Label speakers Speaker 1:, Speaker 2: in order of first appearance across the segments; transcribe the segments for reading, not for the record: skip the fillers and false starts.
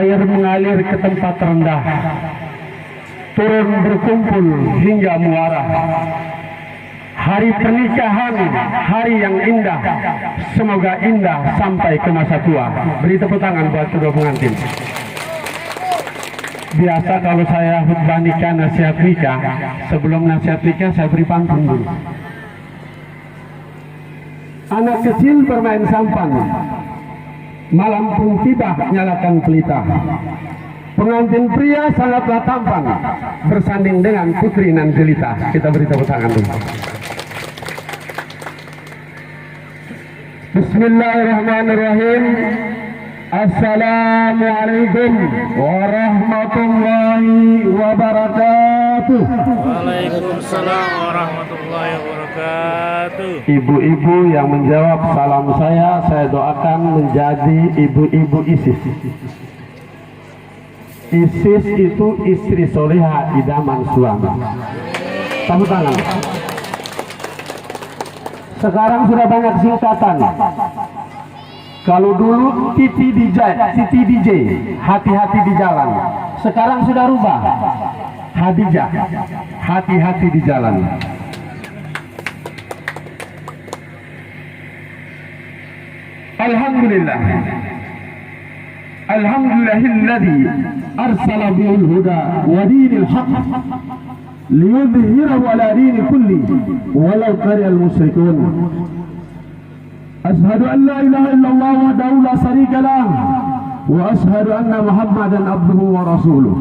Speaker 1: air mengalir ke tempat rendah, turun berkumpul hingga muara. Hari pernikahan, hari yang indah, semoga indah sampai ke masa tua. Beri tepuk tangan buat kedua pengantin. Biasa kalau saya khutbah nikah, nasihat nikah, sebelum nasihat nikah saya beri pantun dulu. Anak kecil bermain sampan, malam pun tiba nyalakan pelita. Pengantin pria sangatlah tampan, bersanding dengan putri nan jelita. Kita beri tepuk tangan dulu. Bismillahirrahmanirrahim. Assalamualaikum warahmatullahi wabarakatuh.
Speaker 2: Waalaikumsalam warahmatullahi wabarakatuh.
Speaker 1: Ibu-ibu yang menjawab salam saya doakan menjadi ibu-ibu ISIS. ISIS itu istri solihah idaman suami. Tepuk tangan. Sekarang sudah banyak singkatan. Kalau dulu Titi DJ, hati-hati di jalan. Sekarang sudah rubah, Hadijah, hati-hati di jalan. Alhamdulillah. Alhamdulillahilladzi arsala bihil huda wa dinil haqq liyudhhirahu ala dini kulli walau karihal musyrikun. Ashhadu an la ilaha illallah wahdahu la syarika lah wa ashhadu anna Muhammadan abduhu wa rasuluh.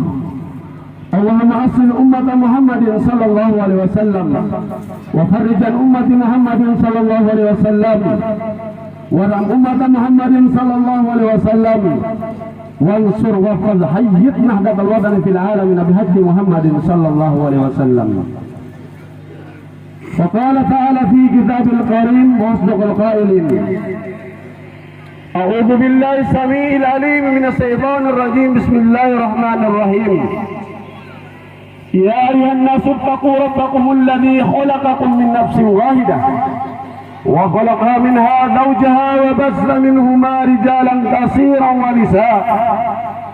Speaker 1: Allahumma assil ummata Muhammadin sallallahu alaihi wasallam wa farrijan ummati Muhammadin sallallahu alaihi wasallam warham ummata Muhammadin sallallahu alaihi wasallam wansur wafaz hayyit nahdatal wadani fil alamin bihaddi Muhammadin sallallahu alaihi wasallam. وقال تعالى في كتاب الكريم واصدق القائلين أعوذ بالله السميع العليم من الشيطان الرجيم بسم الله الرحمن الرحيم يا أيها الناس اتقوا ربكم الذي خلقكم من نفس واحدة وخلق منها زوجها وبث منهما رجالا كثيرا ونساء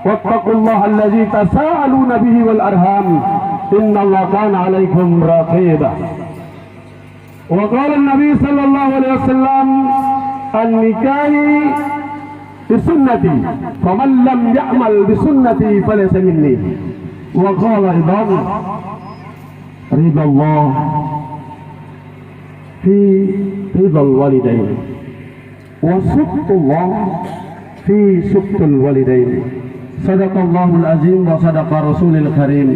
Speaker 1: واتقوا الله الذي تساءلون به والأرحام إن الله كان عليكم رقيبا. وقال النبي صلى الله عليه وسلم النكاح بسنتي فمن لم يعمل بسنتي فليس مني. وقال أيضا رضا الله في رضا الوالدين وسخط الله في سخط الوالدين. صدق الله العظيم وصدق رسول الكريم.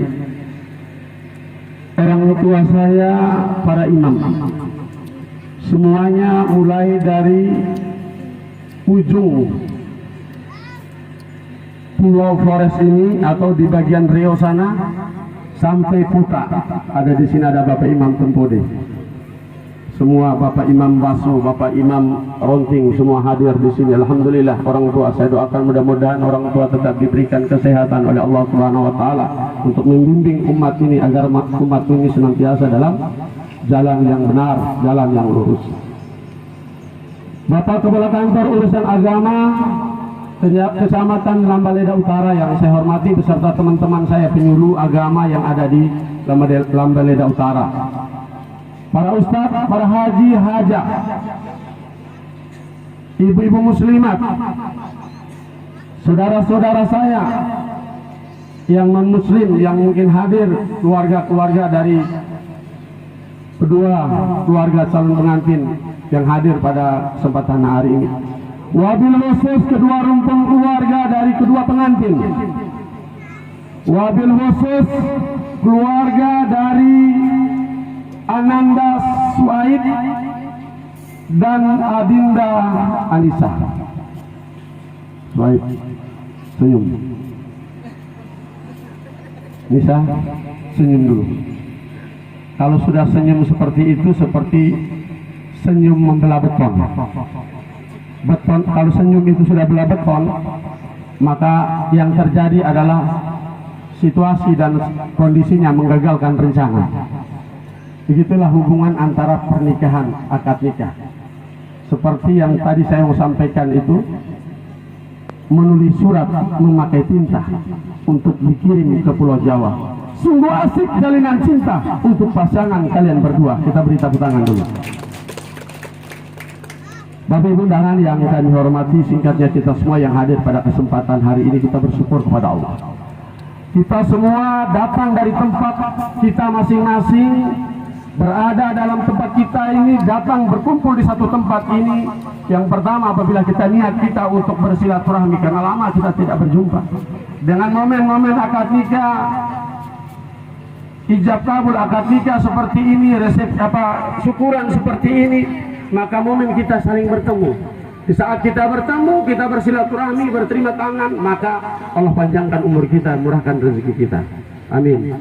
Speaker 1: Orang tua saya, para imam, semuanya mulai dari ujung Pulau Flores ini atau di bagian Riau sana sampai Kuta. Ada di sini ada Bapak Imam Tempode. Semua Bapak Imam Baso, Bapak Imam Ronting semua hadir di sini. Alhamdulillah, orang tua saya doakan mudah-mudahan orang tua tetap diberikan kesehatan oleh Allah Subhanahu wa taala untuk membimbing umat ini agar umat ini senantiasa dalam jalan yang benar, jalan yang lurus. Bapak Kepala Kantor Urusan Agama Kecamatan Lambaleda Utara yang saya hormati beserta teman-teman saya penyuluh agama yang ada di Lambaleda Utara. Para ustadz, para haji, hajah, ibu-ibu muslimat, saudara-saudara saya yang non-muslim yang mungkin hadir, keluarga-keluarga dari kedua keluarga calon pengantin yang hadir pada kesempatan hari ini. Wabil khusus kedua rumpun keluarga dari kedua pengantin. Wabil khusus keluarga dari Ananda Suaid dan Adinda Anissa. Suaid, senyum. Nisa, senyum dulu. Kalau sudah senyum seperti itu, seperti senyum membelah beton. Beton, kalau senyum itu sudah belah beton, maka yang terjadi adalah situasi dan kondisinya menggagalkan rencana. Begitulah hubungan antara pernikahan, akad nikah. Seperti yang tadi saya mau sampaikan itu, menulis surat memakai tinta untuk dikirim ke Pulau Jawa. Sungguh asik jalinan cinta untuk pasangan kalian berdua. Kita beri tepuk tangan dulu. Bapak Ibu undangan yang kami hormati, singkatnya kita semua yang hadir pada kesempatan hari ini, kita bersyukur kepada Allah. Kita semua datang dari tempat kita masing-masing, berada dalam tempat kita ini, datang berkumpul di satu tempat ini. Yang pertama, apabila kita niat kita untuk bersilaturahmi karena lama kita tidak berjumpa, dengan momen-momen akad nikah, ijab kabul akad nikah seperti ini, syukuran seperti ini, maka momen kita saling bertemu. Di saat kita bertemu, kita bersilaturahmi, berterima tangan, maka Allah panjangkan umur kita, murahkan rezeki kita. Amin.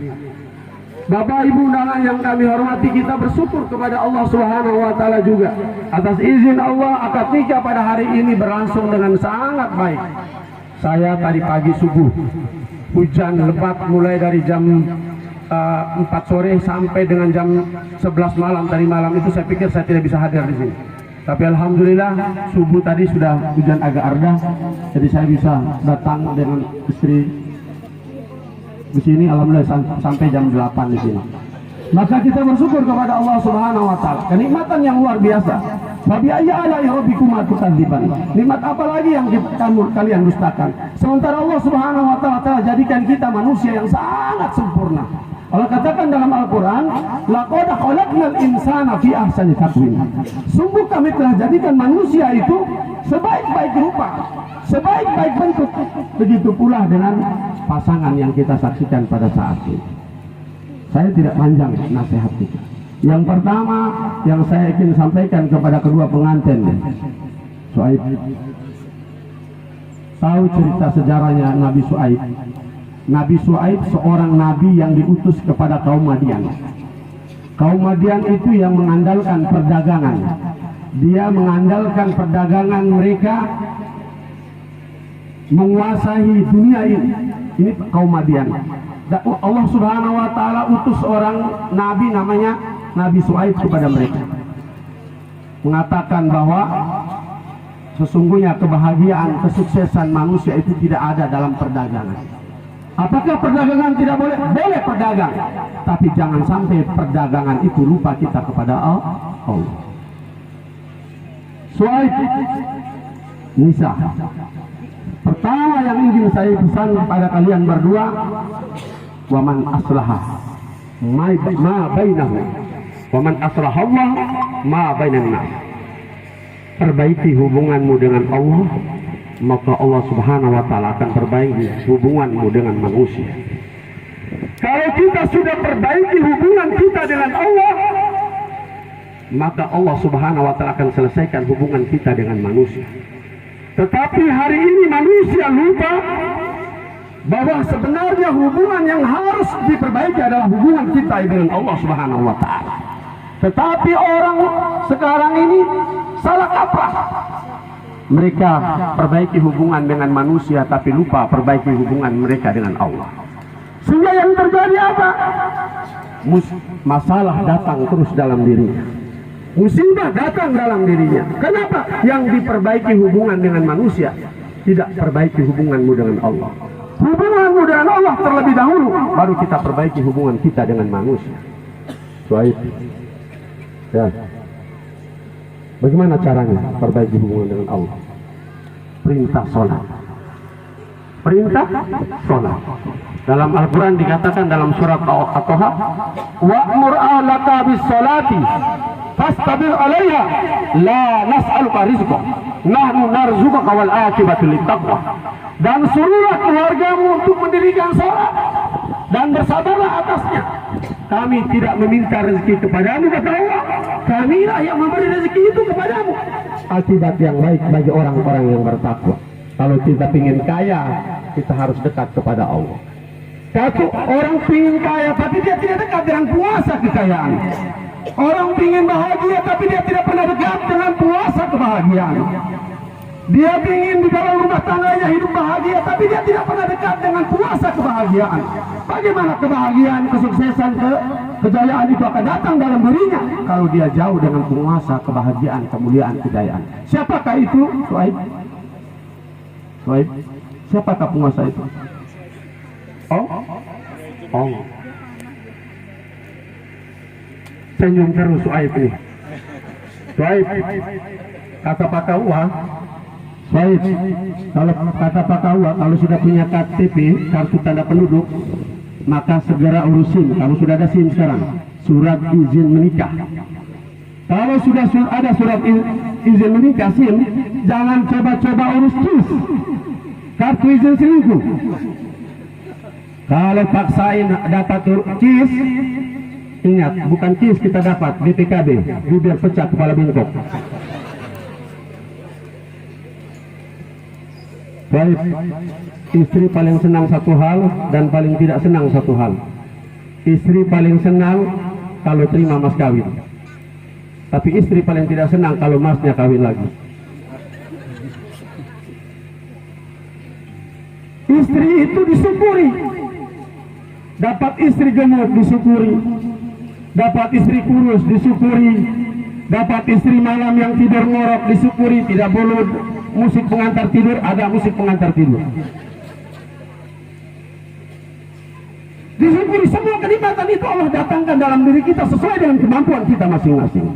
Speaker 1: Bapak Ibu undangan yang kami hormati, kita bersyukur kepada Allah Subhanahu wa taala juga atas izin Allah akad nikah pada hari ini berlangsung dengan sangat baik. Saya tadi pagi subuh hujan lebat mulai dari jam 4 sore sampai dengan jam 11 malam. Tadi malam itu saya pikir saya tidak bisa hadir di sini. Tapi alhamdulillah subuh tadi sudah hujan agak reda, jadi saya bisa datang dengan istri di sini. Alhamdulillah sampai jam 8 di sini. Maka kita bersyukur kepada Allah Subhanahu wa taala. Kenikmatan yang luar biasa. Fabi ayyi ala'i rabbikuma tukadziban. Nikmat apa lagi yang kalian dustakan? Sementara Allah Subhanahu wa taala telah jadikan kita manusia yang sangat sempurna. Allah katakan dalam Al-Quran, laqad khalaqnal insana fi ahsani taqwim. Sungguh kami telah jadikan manusia itu sebaik-baik rupa, sebaik-baik bentuk. Begitu pula dengan pasangan yang kita saksikan pada saat ini. Saya tidak panjang nasihat kita. Yang pertama yang saya ingin sampaikan kepada kedua pengantin, Su'aib. Tahu cerita sejarahnya Nabi Su'aib? Nabi Su'aib seorang nabi yang diutus kepada kaum Madian. Kaum Madian itu yang mengandalkan perdagangan. Dia mengandalkan perdagangan mereka menguasai dunia ini. Ini kaum Madian. Allah Subhanahu wa taala utus seorang nabi namanya Nabi Su'aib kepada mereka, mengatakan bahwa sesungguhnya kebahagiaan, kesuksesan manusia itu tidak ada dalam perdagangan. Apakah perdagangan tidak boleh? Boleh perdagang, tapi jangan sampai perdagangan itu lupa kita kepada Allah. Su'aib, Nisa. Pertama yang ingin saya pesan pada kalian berdua, waman aslaha ma bainahu, waman aslahallah ma bainan nas. Perbaiki hubunganmu dengan Allah, maka Allah Subhanahu wa taala akan perbaiki hubunganmu dengan manusia. Kalau kita sudah perbaiki hubungan kita dengan Allah, maka Allah Subhanahu wa taala akan selesaikan hubungan kita dengan manusia. Tetapi hari ini manusia lupa bahwa sebenarnya hubungan yang harus diperbaiki adalah hubungan kita dengan Allah Subhanahu wa taala. Tetapi orang sekarang ini salah kaprah. Mereka perbaiki hubungan dengan manusia tapi lupa perbaiki hubungan mereka dengan Allah. Sehingga yang terjadi apa? Masalah datang terus dalam dirinya. Musibah datang dalam dirinya. Kenapa? Yang diperbaiki hubungan dengan manusia, tidak perbaiki hubunganmu dengan Allah. Hubunganmu dengan Allah terlebih dahulu, baru kita perbaiki hubungan kita dengan manusia. Su'aib. Ya. Bagaimana caranya perbaiki hubungan dengan Allah? Perintah sholat. Perintah sholat. Dalam Al-Quran dikatakan dalam surat At-Taha, wa'mur ahlaka bis sholati fastabir alaiha la nas'aluka rizqa nahnu narzuquka wal aqibatu littaqwa. Dan suruhlah keluargamu untuk mendirikan sholat dan bersabarlah atasnya. Kami tidak meminta rezeki kepadamu, kata Allah. Kamilah yang memberi rezeki itu kepadamu. Akibat yang baik bagi orang-orang yang bertakwa. Kalau kita ingin kaya, kita harus dekat kepada Allah. Satu, orang ingin kaya tapi dia tidak dekat dengan puasa kekayaan. Orang ingin bahagia tapi dia tidak pernah dekat dengan puasa kebahagiaan. Dia ingin di dalam rumah tangganya hidup bahagia tapi dia tidak pernah dekat dengan puasa kebahagiaan. Bagaimana kebahagiaan, kesuksesan, kejayaan itu akan datang dalam dirinya kalau dia jauh dengan penguasa kebahagiaan, kemuliaan, kejayaan. Siapakah itu? Su'aib. Baik. Siapakah penguasa itu? Oh. Senyum terus Suaib ini. Suaib. Kata Pak Kaua, Suaib, kalau kata Pak Kaua, kalau sudah punya KTP, kartu tanda penduduk, maka segera urus SIM. Kalau sudah ada SIM sekarang, surat izin menikah. Kalau sudah ada surat izin menikah SIM, jangan coba-coba urus KIS, kartu izin selingkuh. Kalau paksain dapat KIS, ingat, bukan KIS kita dapat, BPKB, bibir pecah kepala bengkok. Baik, istri paling senang satu hal dan paling tidak senang satu hal. Istri paling senang kalau terima mas kawin, tapi istri paling tidak senang kalau masnya kawin lagi. Istri itu disyukuri, dapat istri gemuk disyukuri, dapat istri kurus disyukuri, dapat istri malam yang tidur ngorok disyukuri. Tidak boleh musik pengantar tidur, ada musik pengantar tidur. Disyukuri, semua kenikmatan itu Allah datangkan dalam diri kita sesuai dengan kemampuan kita masing-masing.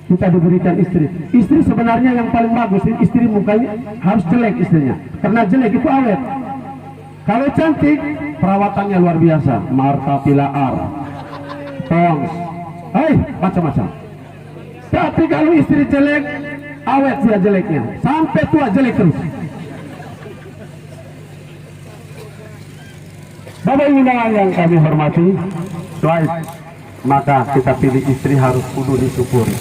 Speaker 1: Kita diberikan istri. Istri sebenarnya yang paling bagus, istri mukanya harus jelek istrinya, karena jelek itu awet. Kalau cantik, perawatannya luar biasa, Marta Pilar, Pons, macam-macam. Tapi kalau istri jelek, awet dia jeleknya, sampai tua jelek terus. Bapak Ibu yang kami hormati, Suaib, maka kita pilih istri harus kudu disyukuri.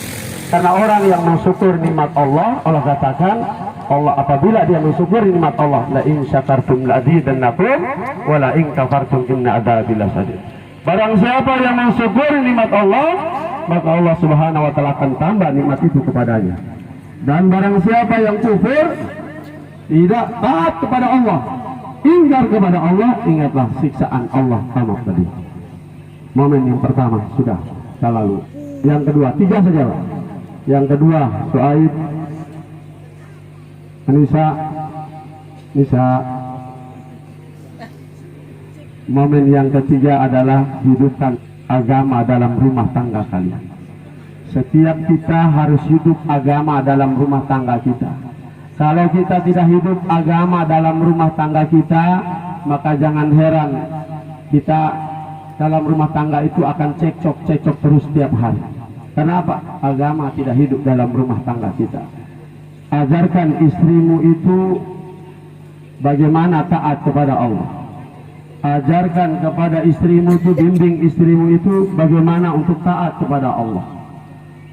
Speaker 1: Karena orang yang mensyukur nikmat Allah, Allah katakan, Allah apabila dia mensyukuri nikmat Allah, la in syakartum la azidannakum wa la in kafartum inna adzabi lasyadid. Barang siapa yang mensyukuri nikmat Allah, maka Allah Subhanahu wa taala akan tambah nikmat itu kepadanya. Dan barang siapa yang kufur, tidak taat kepada Allah, ingkar kepada Allah, ingatlah siksaan Allah tamat tadi. Momen yang pertama sudah lalu. Yang kedua, 3 saja Pak. Yang kedua, Suaib, Nisa. Momen yang ketiga adalah hidupkan agama dalam rumah tangga kalian. Setiap kita harus hidup agama dalam rumah tangga kita. Kalau kita tidak hidup agama dalam rumah tangga kita, maka jangan heran kita dalam rumah tangga itu akan cekcok terus setiap hari. Kenapa? Agama tidak hidup dalam rumah tangga kita. Ajarkan istrimu itu bagaimana taat kepada Allah. Ajarkan kepada istrimu itu, bimbing istrimu itu bagaimana untuk taat kepada Allah.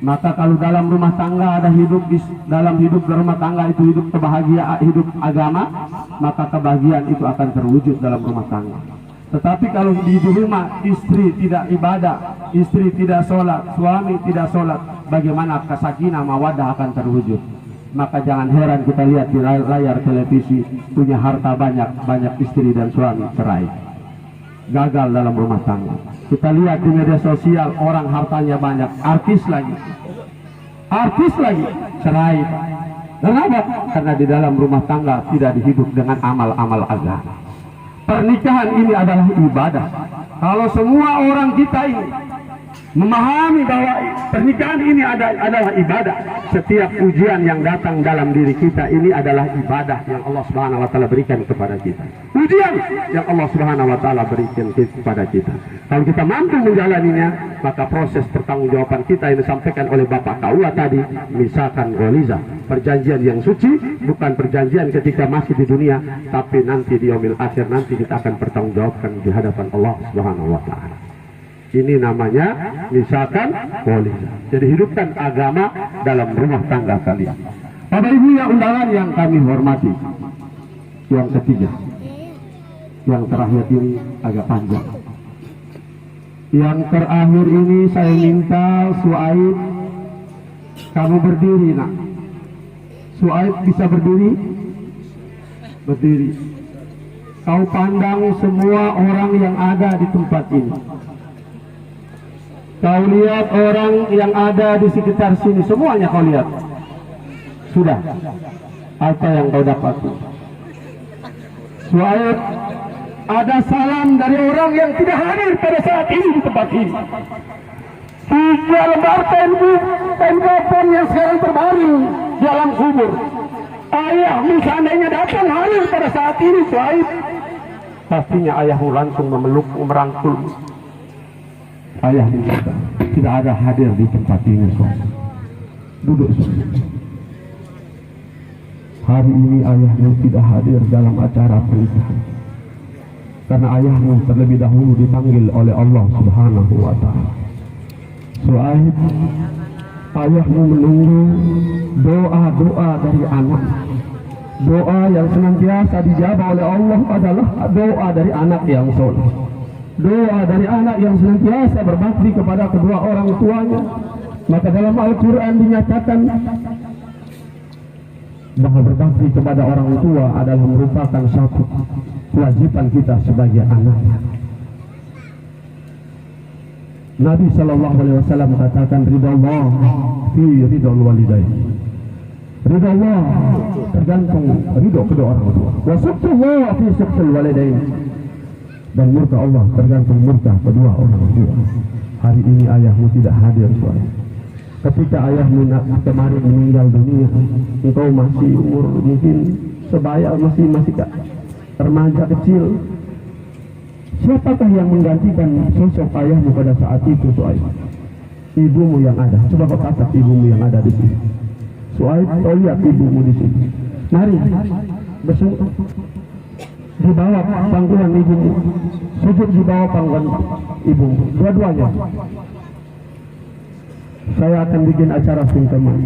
Speaker 1: Maka kalau dalam rumah tangga ada dalam hidup rumah tangga itu hidup kebahagiaan, hidup agama, maka kebahagiaan itu akan terwujud dalam rumah tangga. Tetapi kalau di rumah istri tidak ibadah, istri tidak sholat, suami tidak sholat, bagaimana sakinah mawaddah akan terwujud? Maka jangan heran kita lihat di layar televisi, punya harta banyak istri dan suami cerai, gagal dalam rumah tangga. Kita lihat di media sosial, orang hartanya banyak, artis lagi cerai. Kenapa? Karena di dalam rumah tangga tidak dihidup dengan amal-amal agama. Pernikahan ini adalah ibadah. Kalau semua orang kita ini memahami bahwa pernikahan ini adalah ibadah, setiap ujian yang datang dalam diri kita ini adalah ibadah yang Allah Subhanahu wa taala berikan kepada kita. Ujian yang Allah Subhanahu wa taala berikan kepada kita. Kalau kita mampu menjalaninya, maka proses pertanggungjawaban kita yang disampaikan oleh Bapak Kaula tadi, misalkan ghaliza, perjanjian yang suci, bukan perjanjian ketika masih di dunia, tapi nanti di yaumil akhir, nanti kita akan pertanggungjawabkan di hadapan Allah Subhanahu wa taala. Ini namanya misalkan ghaliza. Jadi hidupkan agama dalam rumah tangga kalian. Bapak Ibu yang undangan yang kami hormati, yang ketiga, yang terakhir ini agak panjang. Yang terakhir ini saya minta Suaib, kamu berdiri nak. Suaib bisa berdiri? Berdiri. Kau pandang semua orang yang ada di tempat ini. Kau lihat orang yang ada di sekitar sini, semuanya kau lihat. Sudah. Apa yang kau dapati? Suhaib, ada salam dari orang yang tidak hadir pada saat ini di tempat ini. 3 lembar kain kafan yang sekarang terbaring di alam kubur. Ayahmu seandainya datang hadir pada saat ini, Suhaib, pastinya ayahmu langsung memelukmu, merangkulmu. Ayahmu tidak ada hadir di tempat ini, Suhaib. Duduk, Suhaib. Hari ini ayahmu tidak hadir dalam acara pernikahan, karena ayahmu terlebih dahulu dipanggil oleh Allah Subhanahu wa Ta'ala. Suhaib, ayahmu menunggu doa-doa dari anak. Doa yang senantiasa dijawab oleh Allah adalah doa dari anak yang soleh. Doa dari anak yang senantiasa berbakti kepada kedua orang tuanya. Maka dalam Al-Quran dinyatakan bahwa berbakti kepada orang tua adalah merupakan satu kewajiban kita sebagai anak. Nabi Shallallahu Alaihi Wasallam katakan, ridha Allah fi ridhal walidain. Ridha Allah tergantung ridho kedua orang tua. Wa sukhullah fi sukhil walidain. Dan murka Allah tergantung murka kedua orang tua. Hari ini ayahmu tidak hadir, Suhaib. Ketika ayahmu kemarin meninggal dunia, engkau masih umur mungkin sebaya, masih remaja kecil. Siapakah yang menggantikan sosok ayahmu pada saat itu, Suhaib? Ibumu yang ada. Coba kau tatap ibumu yang ada di sini. Suhaib, kau lihat ibumu di sini. Mari bersujud di bawah pangkuan ibumu. Sujud di bawah pangkuan ibumu. Dua-duanya. Saya akan bikin acara sungkeman.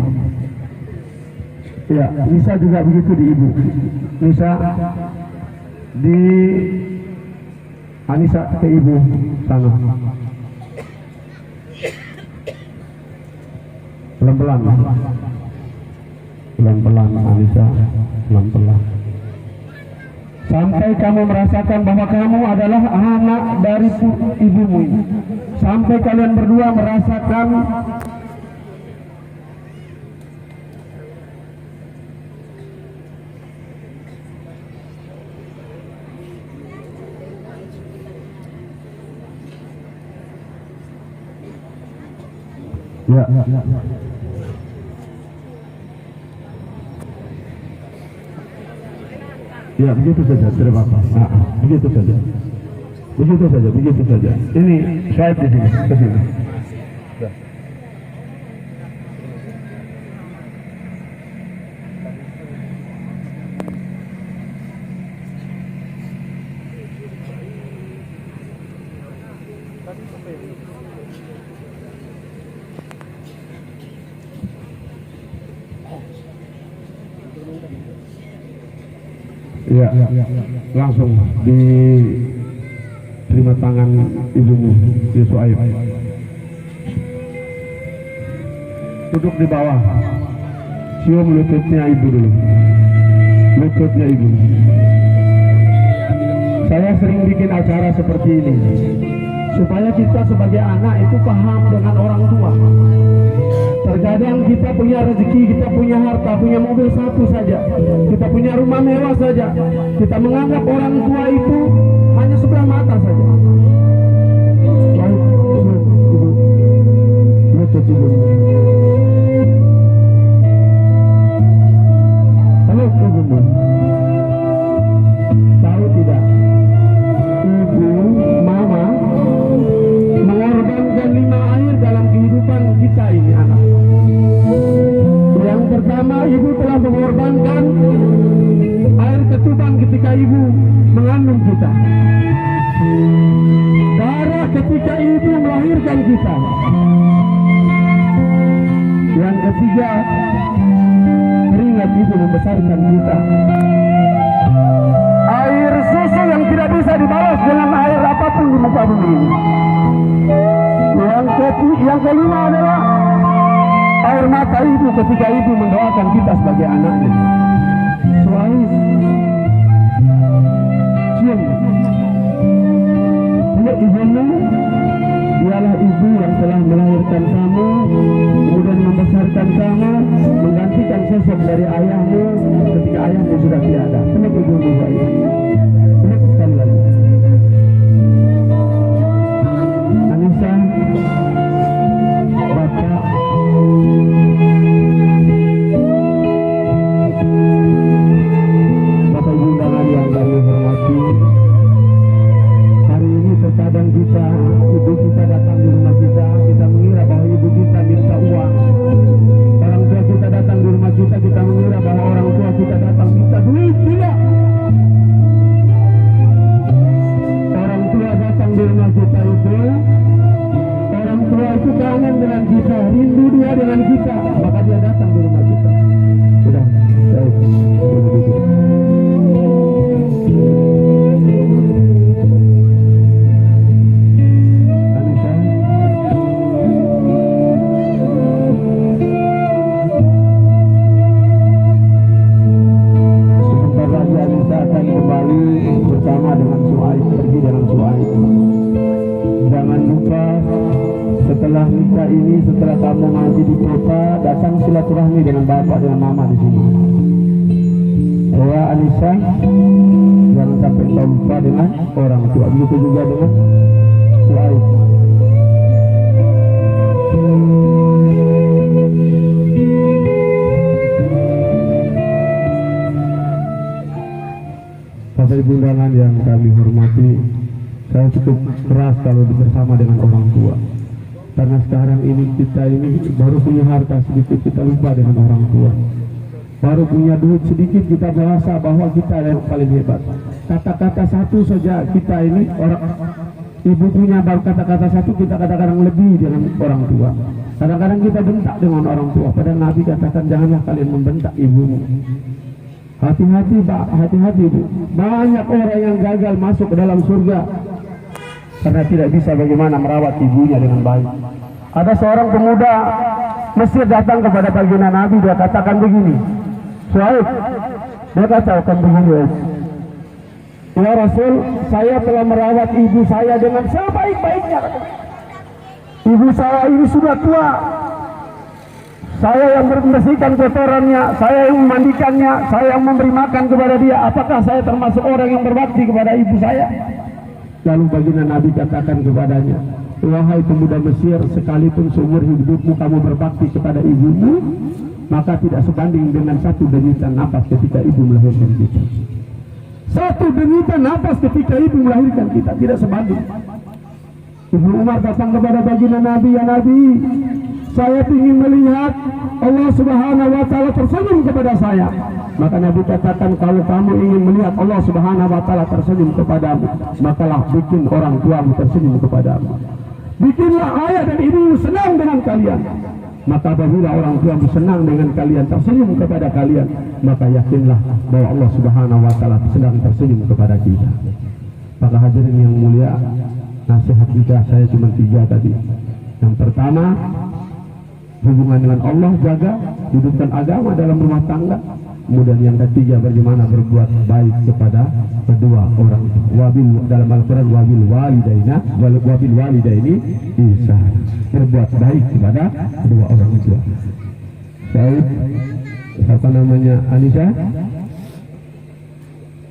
Speaker 1: Ya, Nisa juga begitu di ibu. Nisa di Anissa ke ibu sana. Pelan-pelan. Pelan-pelan Anissa, pelan-pelan. Sampai kamu merasakan bahwa kamu adalah anak dari ibumu ini. Sampai kalian berdua merasakan ya. Ya, begitu saja, terima kasih. Begitu saja. Begitu saja. Ini saya di sini, ke sini. Ya, langsung diterima tangan ibumu, di Suhaib. Duduk di bawah, cium lututnya ibu dulu, lututnya ibu. Saya sering bikin acara seperti ini supaya kita sebagai anak itu paham dengan orang tua. Terkadang kita punya rezeki, kita punya harta, punya mobil satu saja, kita punya rumah mewah saja, kita menganggap orang tua itu hanya sebelah mata saja. Halo, ibu. Tahu tidak? Ibu, mama mengorbankan 5 air dalam kehidupan kita ini, anak. Yang pertama, ibu telah mengorbankan air ketuban ketika ibu mengandung kita, darah ketika ibu melahirkan kita. Yang ketiga, keringat ibu membesarkan kita. Air susu yang tidak bisa dibalas dengan air apapun di muka bumi ini. Yang kelima adalah air mata ibu ketika ibu mendoakan kita sebagai anaknya. Suhaib, cium. Dia ibumu, dialah ibu yang telah melahirkan kamu, kemudian membesarkan kamu, menggantikan sosok dari ayahmu ketika ayahmu sudah tiada. Peluk ibumu, Suhaib. dia dengan kita, maka dia datang di rumah kita. Sudah, baik. Anissa, sebentar lagi Anissa akan kembali bersama dengan Suhaib, pergi dengan Suhaib. Jangan lupa setelah nikah ini, setelah kamu ngaji di kota, datang silaturahmi dengan bapak dan mama di sini. Ya Anissa, jangan sampai kau lupa dengan orang tua. Begitu juga dengan Suhaib. Bapak Ibu undangan yang kami hormati, saya cukup keras kalau bersama dengan orang tua. Karena sekarang ini kita ini baru punya harta sedikit, kita lupa dengan orang tua. Baru punya duit sedikit, kita merasa bahwa kita yang paling hebat. Kata-kata satu saja kita ini, orang ibu punya baru kata-kata satu, kita kadang-kadang lebih dengan orang tua. Kadang-kadang kita bentak dengan orang tua. Padahal Nabi katakan janganlah kalian membentak ibumu. Hati-hati Pak, hati-hati Bu. Banyak orang yang gagal masuk ke dalam surga karena tidak bisa bagaimana merawat ibunya dengan baik. Ada seorang pemuda Mesir datang kepada baginda Nabi, dia katakan begini, Suhaib, dia katakan begini, ya Rasul, saya telah merawat ibu saya dengan sebaik-baiknya. Ibu saya ini sudah tua, saya yang membersihkan kotorannya, saya yang memandikannya, saya yang memberi makan kepada dia. Apakah saya termasuk orang yang berbakti kepada ibu saya? Lalu baginda Nabi katakan kepadanya, wahai pemuda Mesir, sekalipun seumur hidupmu kamu berbakti kepada ibumu, maka tidak sebanding dengan satu denitan napas ketika ibu melahirkan kita. Satu denitan napas ketika ibu melahirkan kita, tidak sebanding. Ibnu Umar datang kepada baginda Nabi, ya Nabi, saya ingin melihat Allah Subhanahu wa Ta'ala tersenyum kepada saya. Maka Nabi katakan, kalau kamu ingin melihat Allah Subhanahu wa Ta'ala tersenyum kepadamu, makalah bikin orang tuamu tersenyum kepadamu. Bikinlah ayah dan ibumu senang dengan kalian. Maka apabila orang tuamu senang dengan kalian, tersenyum kepada kalian, maka yakinlah bahwa Allah Subhanahu wa Ta'ala sedang tersenyum kepada kita. Maka hadirin yang mulia, nasihat kita saya cuma 3 tadi. Yang pertama, hubungan dengan Allah, jaga, hidupkan agama dalam rumah tangga. Kemudian yang ketiga, bagaimana berbuat baik kepada kedua orang itu. Wabil dalam Al-Quran, wabil walidaini ihsan. Berbuat baik kepada kedua orang itu. Said, apa namanya, Anissa,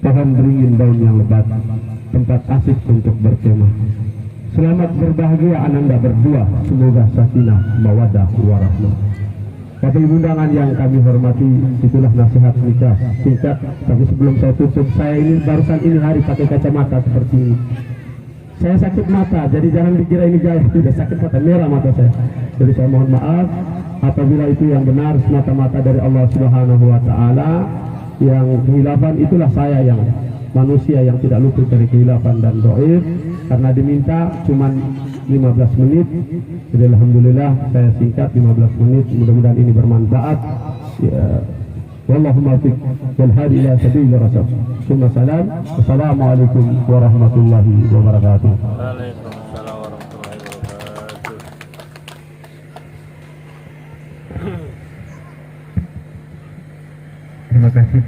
Speaker 1: pohon beringin daun yang lebat, tempat asik untuk berkemah. Selamat berbahagia Ananda berdua, semoga sakinah mawaddah warahmah. Bapak Ibu undangan yang kami hormati, itulah nasihat nikah singkat. Tapi sebelum saya tutup, saya ini barusan ini hari pakai kacamata seperti ini. Saya sakit mata, jadi jangan dikira ini jahit, tidak sakit mata, merah mata saya. Jadi saya mohon maaf apabila itu yang benar semata-mata dari Allah Subhanahu wa Ta'ala. Yang kehilafan itulah saya yang manusia yang tidak luput dari kehilafan dan dhaif. Karena diminta cuman 15 menit, jadi alhamdulillah saya singkat 15 menit. Mudah-mudahan ini bermanfaat. Ya, wallahu muwaffiq wal hadi ila sabilir rasyad. Salam. Assalamualaikum warahmatullahi wabarakatuh.
Speaker 2: Waalaikumsalam warahmatullahi wabarakatuh.
Speaker 1: Terima kasih.